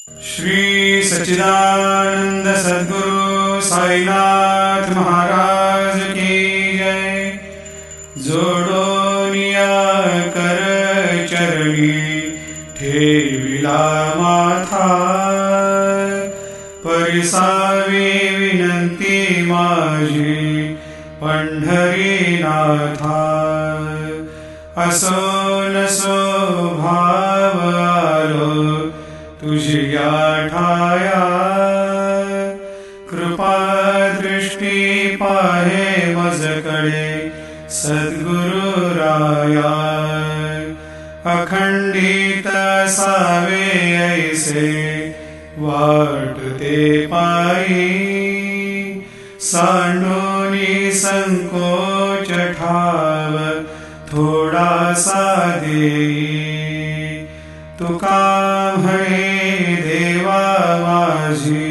श्री सच्चिदानंद सद्गुरु साईनाथ महाराज की जय। जोडोनिया कर चरणी ठेविला माथा, परिसावी विनंती माझी पंढरीनाथा। असो नसो भाव आलो तुझिया ठाया, कृपा दृष्टी पाहे मजकडे सद्गुरु राया। अखंडित सावे ऐसे वाटते पायी, सांडोनी संकोच ठाव थोडासा देई। तुका म्हणे देवा माझी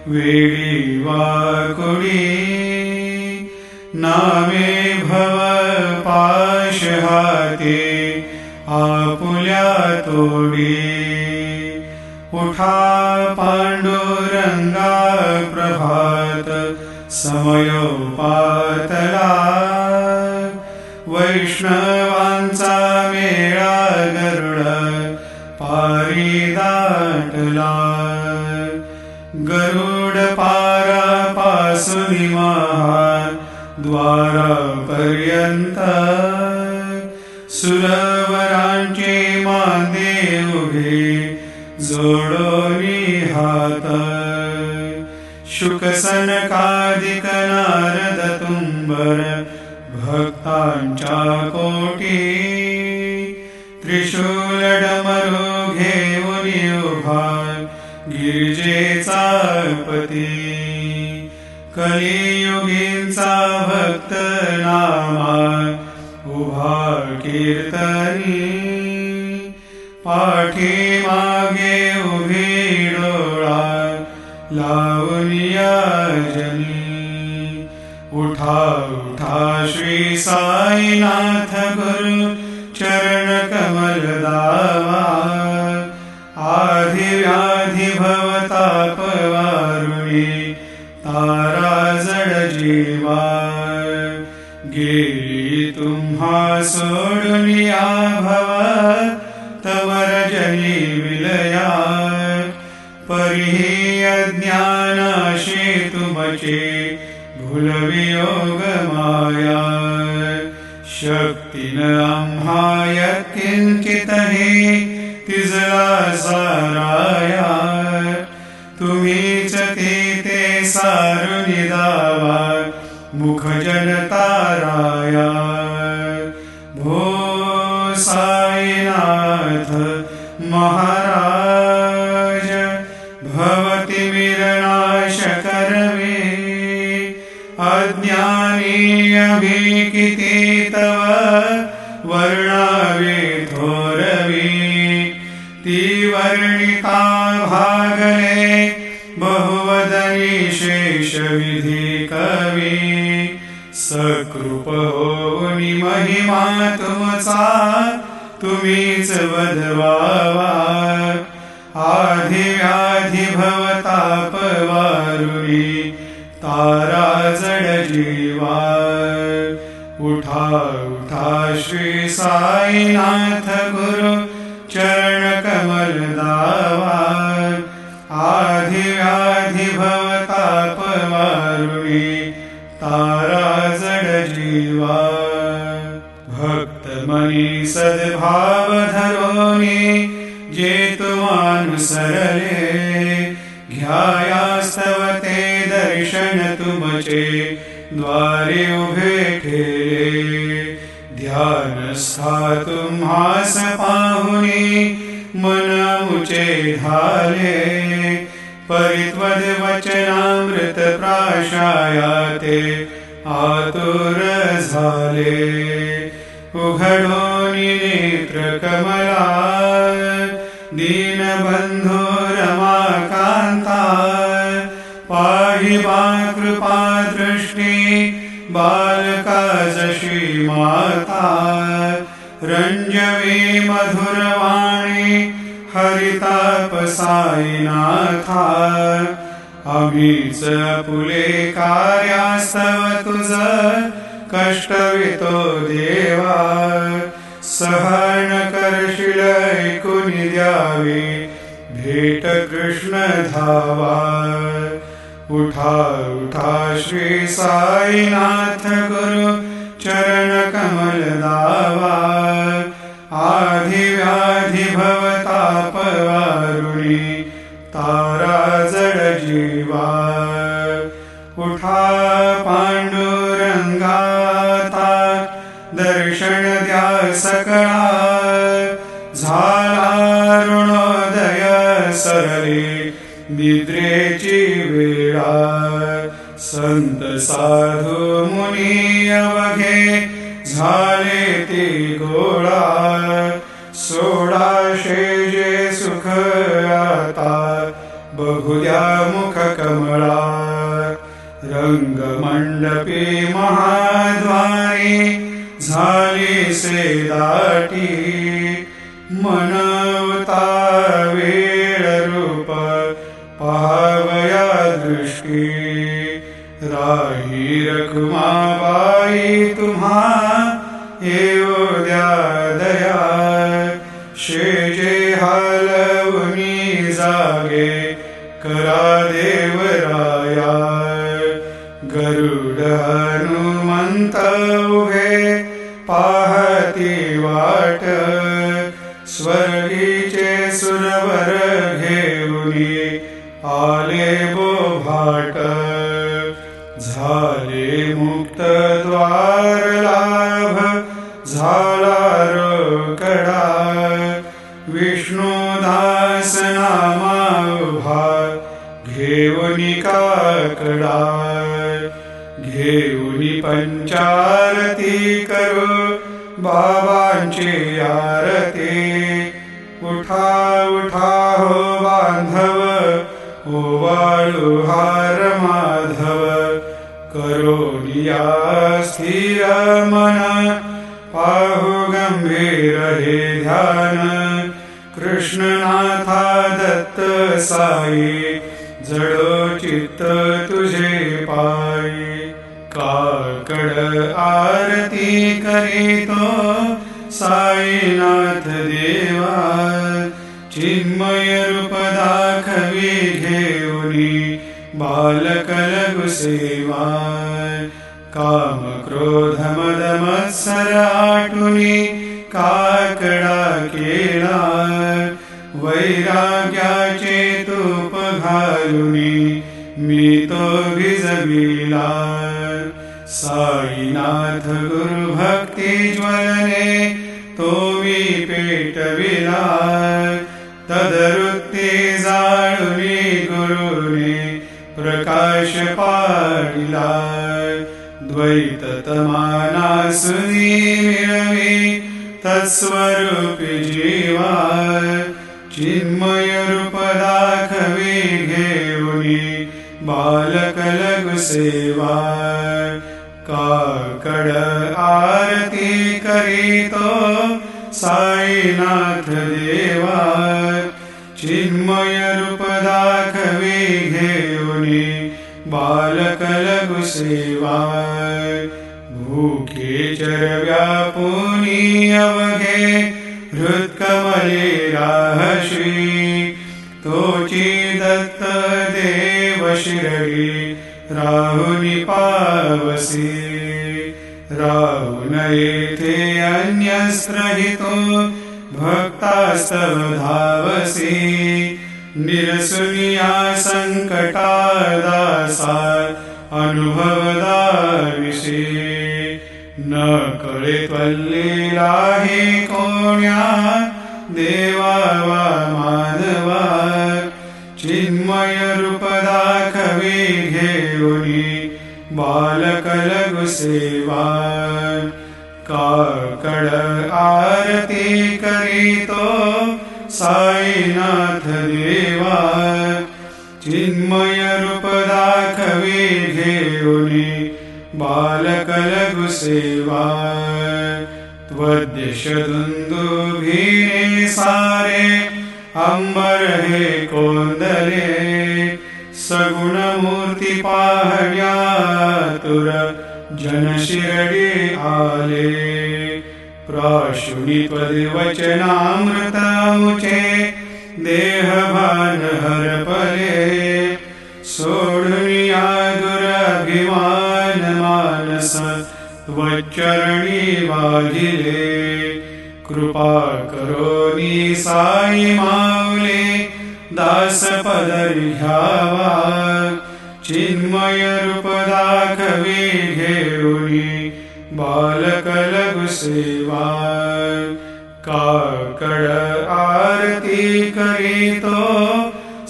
वेडी वाकुडी, नामे भव पाश हाती आपुल्या तोडी। उठा पांडुरंगा प्रभात समयोपातला, वैष्णवांचा मेळा गरुड पारी दाटला। गरुड पारापासून महाद्वारापर्यंत, सुरवरांचे मांदे उभे जोडोनी हात। शुकसनकादिक नारद तुंबर भक्तांच्या कोटी, त्रिशूल डमरू घेऊन उभा गिरिजेचा पती। कलियुगींचा भक्त नामा उभा कीर्तनी, पाठीमागे उभी डोळा लावून जनी। उठा उठा श्री साईनाथ गुरु चरण कमल दावा, आधी व्याधी भवताप वारुणी तारा जड जीवा। गेली तुम्हा सोडून या भव तवर जनी विलया, परिही अज्ञानाशी तुमचे भूलवियोग माया। शक्तीन आम्हा यत्किंचितहि तिजला साराया, तुम्हीच ते सारुन दावा मुख जनताराया। भो साईनाथ महाराज भवति विरनाश करवे, अज्ञानी अभिकिती तव वर्णावे थोरवी। ती वर्णिता भागले बहुवदनी शेष विधी कवी, सकृप होनी महिमा तुमचा तुम्हीच वदवावा। आधी व्याधी भवताप वारुणी तारा जड जीवा। उठा उठा श्री साईनाथ गुरु चरण कमल दावा, आधी व्याधी भवताप वारुणी तारा जड जीवा। भक्त मनी सद्भाव धरोनी जे तुमानुसरले, घ्यायास्तव ते दर्शन तुमचे द्वारे उभे ठेले। ध्यानस्था तुम्हास पाहुनी मन मुचे झाले, परित्वद वचनामृत प्राशायाते आतुर झाले। उघडोनी नेत्र कमला दीनबंधू रमाकांता, पाहि मा कृपा दृष्टी बालका जशी माता। रंजवी मधुरवाणी हरिताप साईनाथा आम्हीच आपुले कार्यास्तव तुझ कष्टवितो देवा सहन करशील ऐकून द्यावे भेट कृष्ण धावा उठा उठा श्री साईनाथ गुरु चरण कमल दावा आधी व्याधी भवताप वारुणी तारा जड जीवा उठा पांडुरंगाता दर्शन द्या सकळा झाला ऋणोदय सरले निद्रेची वेळा संत साधू मुनी अवघे झाले ते गोळा सोडा शेजे सुख आता बघूया मुख कमळा रंगमंडपी महाद्वारी झाली से दाटी मनवता वेळ रूप पहावया दृष्टी राही रखुमाबाई तुम्हा येऊ द्या दया शेजे हालवनी जागे करा देवराया गरुड हनुमंत उभे पाहती वाट स्वर्गीचे सुरवर घेऊनी आले बोभाट झाले मुक्त द्वार लाभ झाला रोकडा विष्णुदास नामा उभा घेऊनी काकडा घेऊनी पंचारती करू बाबांची आरती उठा उठा हो बांधव ओवाळू हार माधव करोनिया स्थिर मन पाहू गंभीर हे ध्यान कृष्णनाथा दत्त साई जडो चित्त तुझे पायी काकड आरती करीतो साईनाथ देवा चिन्मय रूप दाखवी घेऊनी बालक लघु सेवा काम क्रोध मद मत्सर आटुनी काकडा केला वैराग्याचे तूप घालुनी मी तो भिजविला साईनाथ गुरु भक्ती ज्वलने तो मी पेटविला तदरुत्ते जाळुनी गुरुने प्रकाश पाडिला द्वैत तमानासुनी मिळवी तत्स्वरूपी जीवा चिन्मय रूप दाखवी घेऊनी बालक लघु सेवा काकड आरती करीतो साईनाथ देवा चिन्मय रूप दाखवी घेऊनी बालक लघु सेवा भूखे चरव्या पुनी अवघे हृत्कमले राहशी तोची दत्त देव शिरडी राहुनी पावसी राहुन येथे अन्यस्त्रहितो भक्तास्तव धावसी निरसुनिया संकटादासा अनुभवदाविषे न कळे त्वल्लीला हे कोण्या देवा वा माधवा चिन्मय रूप दाखवी घेऊनी बालक लघु सेवा काकड आरती करीतो साईनाथ देवा चिन्मय रूप दाखवी घेऊनी बालक लघु सेवा त्वद्देश दुंदुभिने सारे अंबर हे कोंदले सगुण मूर्ती पाहण्यातुर जन शिरडी आले प्राशुनी त्वदिवचनामृत मुचे देहभान हरपले सोडुनिया दुरभिमान मानस त्वच्चरणी वाहिले कृपा करोनी साई माऊले दास पदरी घ्यावा चिन्मय रूप दाखवे घेऊनी बालक लघु सेवा काकड आरती करीतो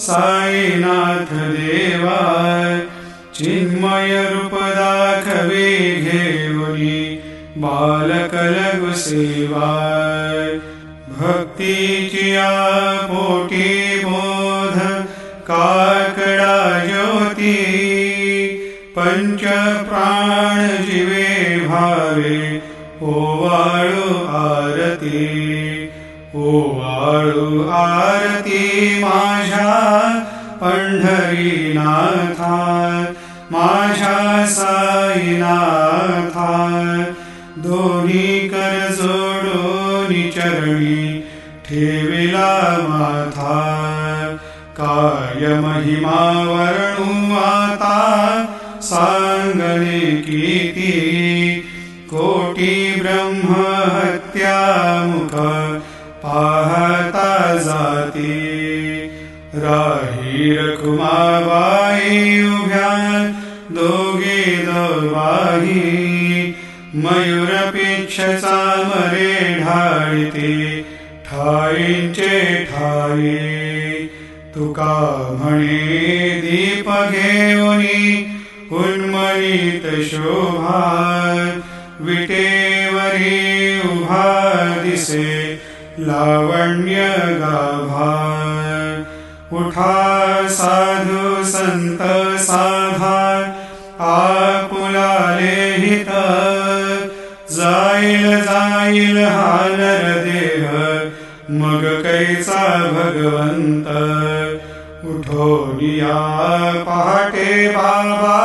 साईनाथ देवा चिन्मय रूप दाखवे घेऊनी बालक लघु सेवा भक्तीची पोटी बोध काकडा ज्योती पंच प्राण जीवे भावे ओवाळू आरती ओवाळू आरती माझ्या पंढरीनाथा माझ्या साईनाथा दोन्ही कर जोडून चरणी ठेविला माथा काय महिमा वर्णू आता सांगणे किती कोटी ब्रह्म हत्या मुख पाहता जाती राही रखुमाबाई उभ्या दोघे दोवाही मयूरपेक्षचा मरे ढाळीते ठाईंचे ठाई तुका म्हणे दीप घेऊनी उन्मळीत शोभा विटेवरी उभा दिसे लावण्य गाभा उठा साधू संत साधा आपुलाले हित जाईल जाईल हा नरदेह मग कैचा भगवंत उठोनिया पहाटे बाबा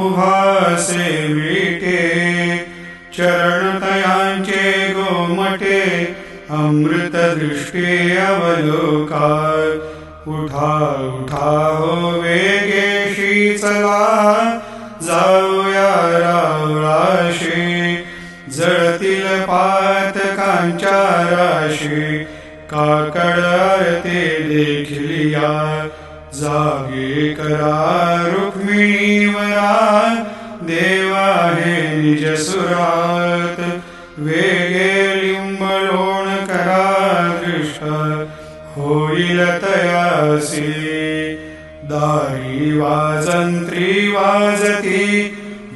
उभासे विटे चरणतयांचे गोमटे अमृत दृष्टी अवलोका उठा उठा हो वेगेशी चला जाऊया रावळाशी जळतील पातकांच्या राशी काकड आरती देखील या जागे करा रुक्मिणीवरा देवा हे निज सुरात वेगे लिंबलोण करा दृष्ट होईल तयासी दारी वाजंत्री वाजती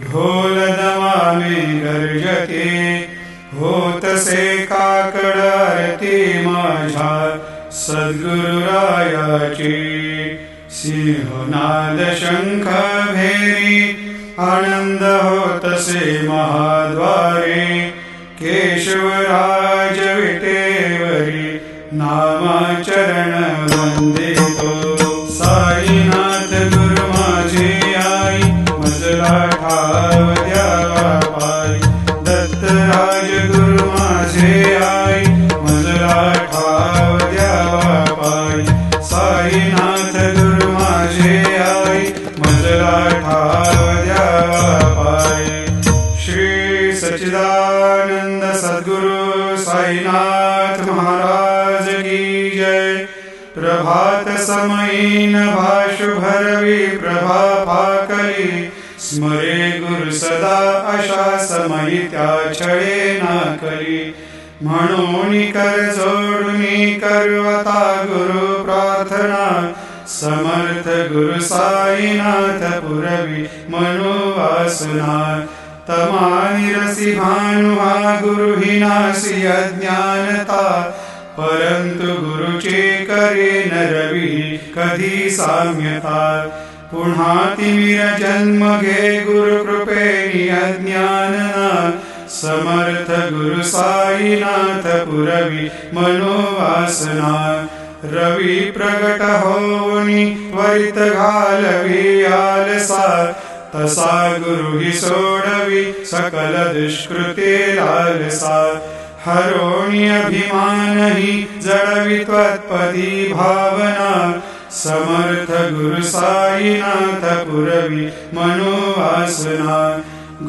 ढोल दमामे गर्जते होतसे काकड आरती माझ्या सद्गुरुरायाची सिंहनाद शंख भेरी आनंद होतसे महाद्वारे केशवराज विटेवरी नामाचरण वंदितो साईनाथ गुरु माझे आई मजला ठाव द्यावा पाई दत्तराज गुरु माझे आई मजला ठाव द्यावा पाई साईनाथ गुरु माझे आई मजला ठाव द्यावा पाई श्री सच्चिदानंद सद्गुरु साईनाथ महाराज की जय प्रभात समयीन भाषु भरवी प्रभा पाकली स्मरे गुरु सदा अशा समयी त्या छळे नाकली म्हणून कर जोडुनी करवता गुरु प्रार्थना समर्थ गुरु साईनाथ पुरवी मनोवासना तमानिरसी भानुहा गुरु ही नासी अज्ञानता परंतु गुरुचे करे नरवी कधी साम्यता पुन्हा तिमिर जन्म घे गुरु कृपेनी अज्ञानना समर्थ गुरु साईनाथ पुरवी मनोवासना रवि प्रगट होनी त्वरित घालवी आलसा तसा गुरु ही सोडवी सकल दुष्कृते लालसा हरोणी अभिमान ही जडवी त्वत्पदी भावना समर्थ गुरु साईनाथ पुरवी मनोवासना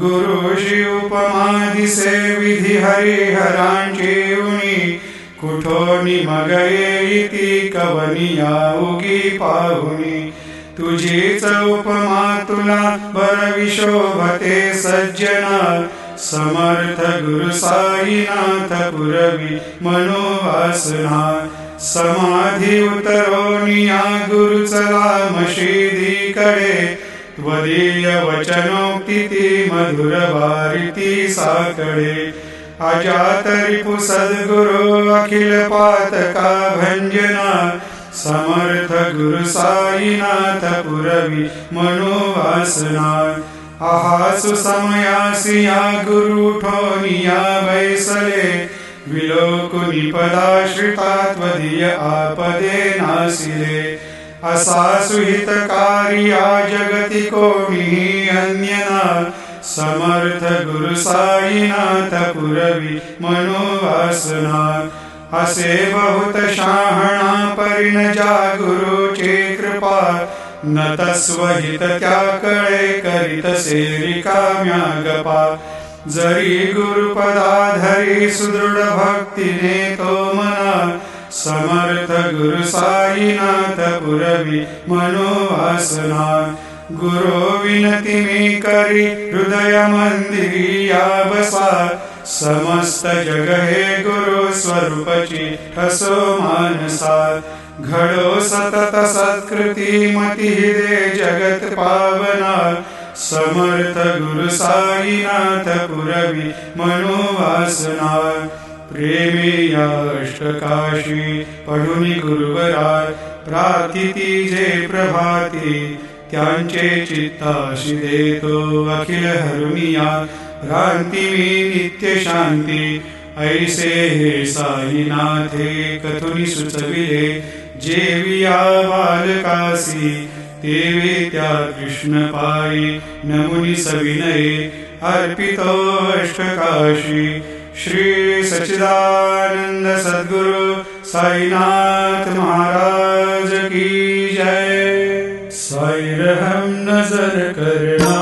गुरुशी उपमा दिसे विधी हरिहरांची उणी कुठोनी मगये इति कवनिया उगी पाहुणी तुझीच उपमा तुला बरवी शोभते सज्जना समर्थ गुरु साईनाथ पुरवी मनोवासना समाधी उतरोनिया गुरु चला मशिदीकडे त्वदीय वचनोक्ती मधुर वारिती साकडे अजात रिपु सद्गुरु अखिल पातका भंजना समर्थ गुरु साईनाथ पुरवी मनोवासना आहासु समयासिया गुरु ठोनिया बैसले विलोकुनि पदाश्रिता त्वदीय आपदे नासिले असा सुहितकार्या जगति कोणी अन्यना समर्थ गुरु साईनाथ पुरवी मनोवासना असे बहुत शहाणा परिणजा गुरुचे कृपा न तस्वहित त्या कळे करीत सेरिकाम्या गपा जरी गुरुपदाधरी सुदृढ भक्तीने तो मना समर्थ गुरु साईनाथ पुरवी मनोवासना गुरु विनती मी करी हृदय मंदिरी या बसा समस्त जग हे गुरु स्वरूपची ठसो मानसा घडो सतत सत्कृती मती दे जगत पावना समर्थ गुरु साईनाथ पुरवी मनोवासना प्रेमी या अष्टकाशी पढुनी गुरुवरा प्रार्थिती जे प्रभाती त्यांचे चित्ताशी देतो अखिल हरुनिया भ्रांती मी नित्य शांती ऐसे हे साईनाथे कथुनी सुचविले जेविया बालकासी तेवे त्या कृष्ण पायी नमुनी सविनये अर्पितो अष्टकाशी श्री सच्चिदानंद सद्गुरु साईनाथ महाराज की जय। साई रहम नजर करना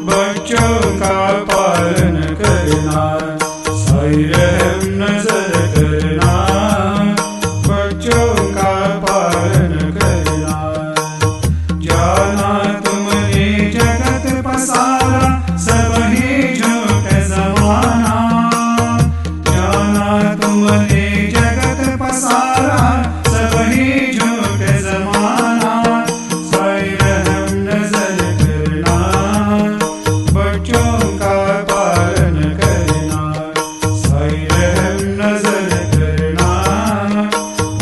बच्चों का पालन करना साई रहम नजर करना बच्चों का पालन करना जाना तुमने जगत पसारा सब ही झूठ जमाना जाना तुमने जगत पसारा सब ही झूठ जमाना साई रहम नजर करना बच्चों का पालन करना साई रहम नजर करना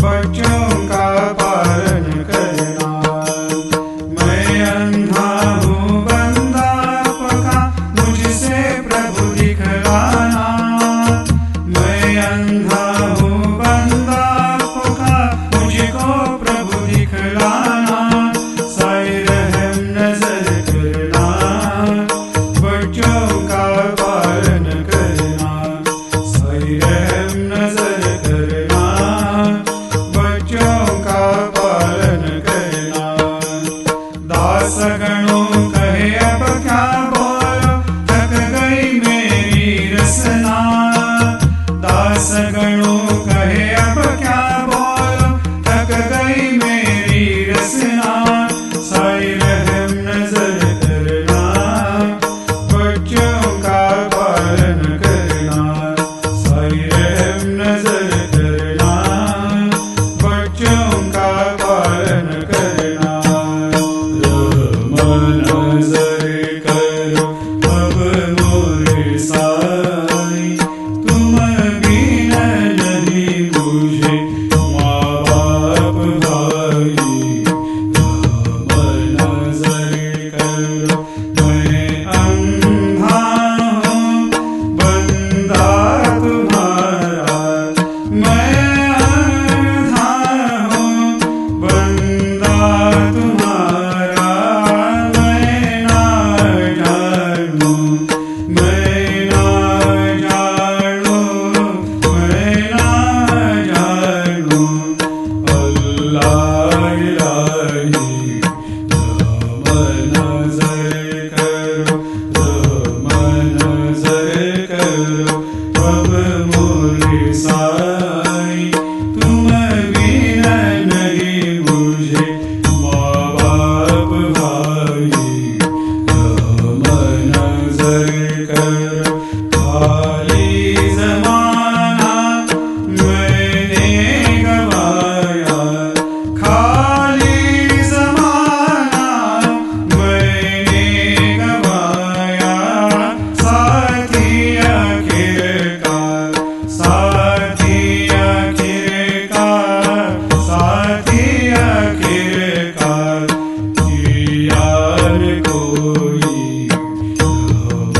बच्चों का पालन करना मैं अंधा हूँ बंदा पका मुझसे प्रभु दिखलाना मैं अंधा हूँ बंदा पका मुझको प्रभु दिखलाना साई रहम नजर करना बच्चों का पालन करना साई रहम नजर करना बच्चों का पालन करना दास गणों कहे अब क्या बोलो थक गई मेरी रसना दास गणों कहे अब क्या बोलो थक गई मेरी रसना साई रहम नजर करना बच्चों का पालन करना साई रहम नजर करना बच्चों का पालन करना नजर करो अब मोरे साई तुम बिन नहीं मुझे माँ बाप भाई नजर करो मैं अंधा हूँ बंदा तुम्हारा साई तुम बिन नहीं बुझे माँ बाप भाई राम नजर करो खाली जमाना मैंने गवाया खाली जमाना मैंने गवाया साथी आखिरकार साथी आखिरकार साथी आखिरकार यार कोई राम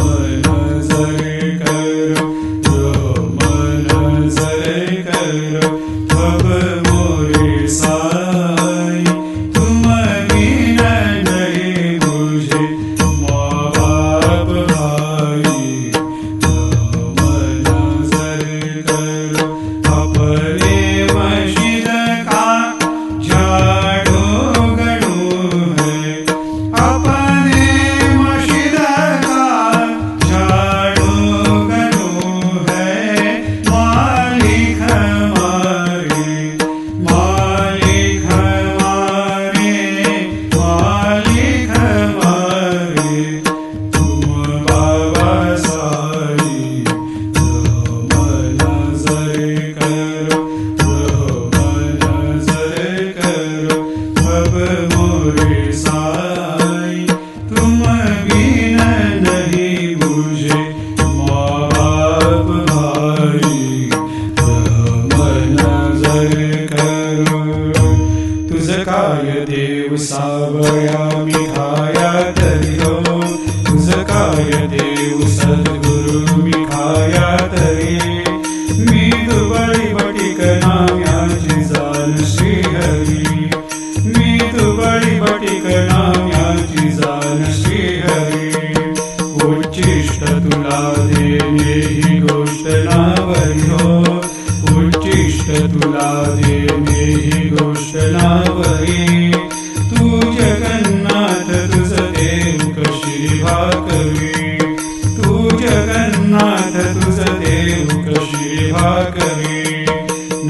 नजर करो राम नजर करो अब मोरे साई तुम बिन नहीं बुझे माँ बाप भाई राम नजर करो अपने मस्जिद का झाड़ू गड़ू है अपने मस्जिद का झाड़ू गड़ू है मालिक हमारे मालिक हमारे मालिक हमारे तुम बाबा साई राम नजर करो राम नजर करो अब मोरे साई तुम बिन नहीं बुझे माँ बाप भाई राम नजर करो तुझ काय देव सावया मी खाया तरी हो तुझ काय देव सद्गुरु मी खाया तरी मी दुबळी बटीक नाम्याची जाण श्रीहरी मी दुबळी बटीक नाम्याची जाण श्रीहरी उच्चिष्ट तुला देणे ही गोष्ट नावरी हो उच्चिष्ट तुला देणे ही गोष्ट नावरी तू जगन्नाथ तुझ देव कशी भाकरी तू जगन्नाथ तुझ देव कशी भाकरी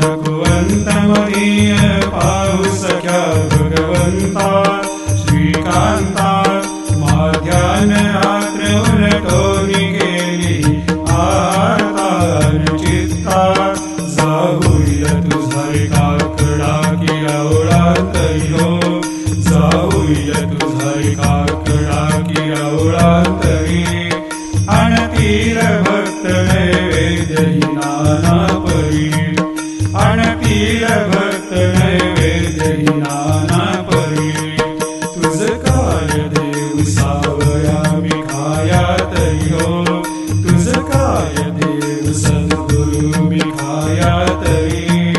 नकुवंत मदीय पाहू सख्या भगवंता श्रीकांता माध्यान रात्र उलटोनी गेली आता चित्ता जाऊया तुझा एका कडा की आवळांतरी हो जाऊया तुझा एका कडा की आवळांतरी अणतील भक्त नैवेद्य ही नाना परी अणतील भक्त नैवेद्य ही नाना परी तुझ काय देव सावया मी खाया तरी हो तुझ काय देव सद्गुरु मी खाया तरी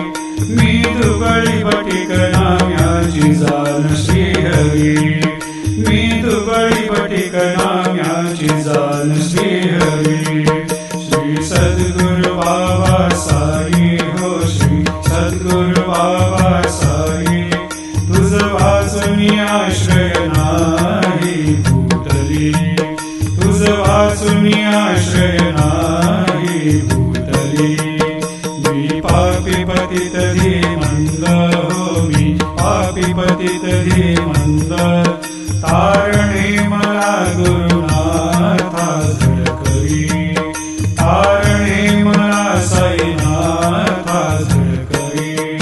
मी दुबळी बटीक नाम्याची जाण श्रीहरी मी दुबळी बटीक नाम्याची जाण श्रीहरी श्री सद्गुरु बाबा साई हो श्री सद्गुरु बाबा साई तुझ वाचुनी आश्रय नाही भूतली तुझ वाचुनी आश्रय नाही भूतली मी पापी पतित धीमंद हो मी पापी पतित धीमंद तारणे मला गुरुनाथा झळकरी तारणे मला साईनाथा झळकरी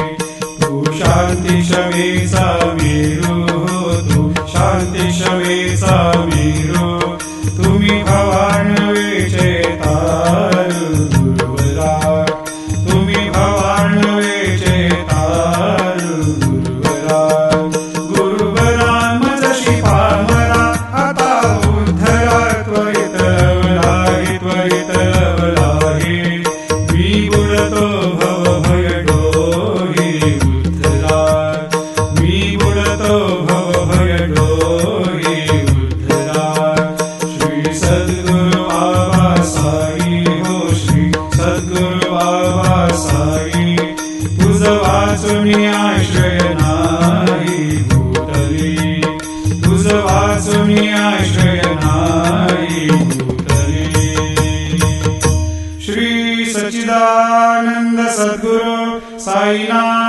तू शांती शमेचा मेरू हो तू शांती शमेचा मेरू तुम्ही भवान वेचे तारू गुरुवरा तुम्ही भवान वेचे तारू गुरुवरा गुरुवरा मजशी पामरा आता उद्धरा त्वरित लवलाही त्वरित लवलाही मी बुडतो भव भय डोही उद्धरा मी बुडतो भव भय डोही उद्धरा श्री सद्गुरु बाबा साई हो श्री सद्गुरु बाबा साई तुझ वाचुनी आश्रय नाही भूतली तुझ वाचुनी आश्रय नाही भूतली श्री सच्चिदानंद साईनाथ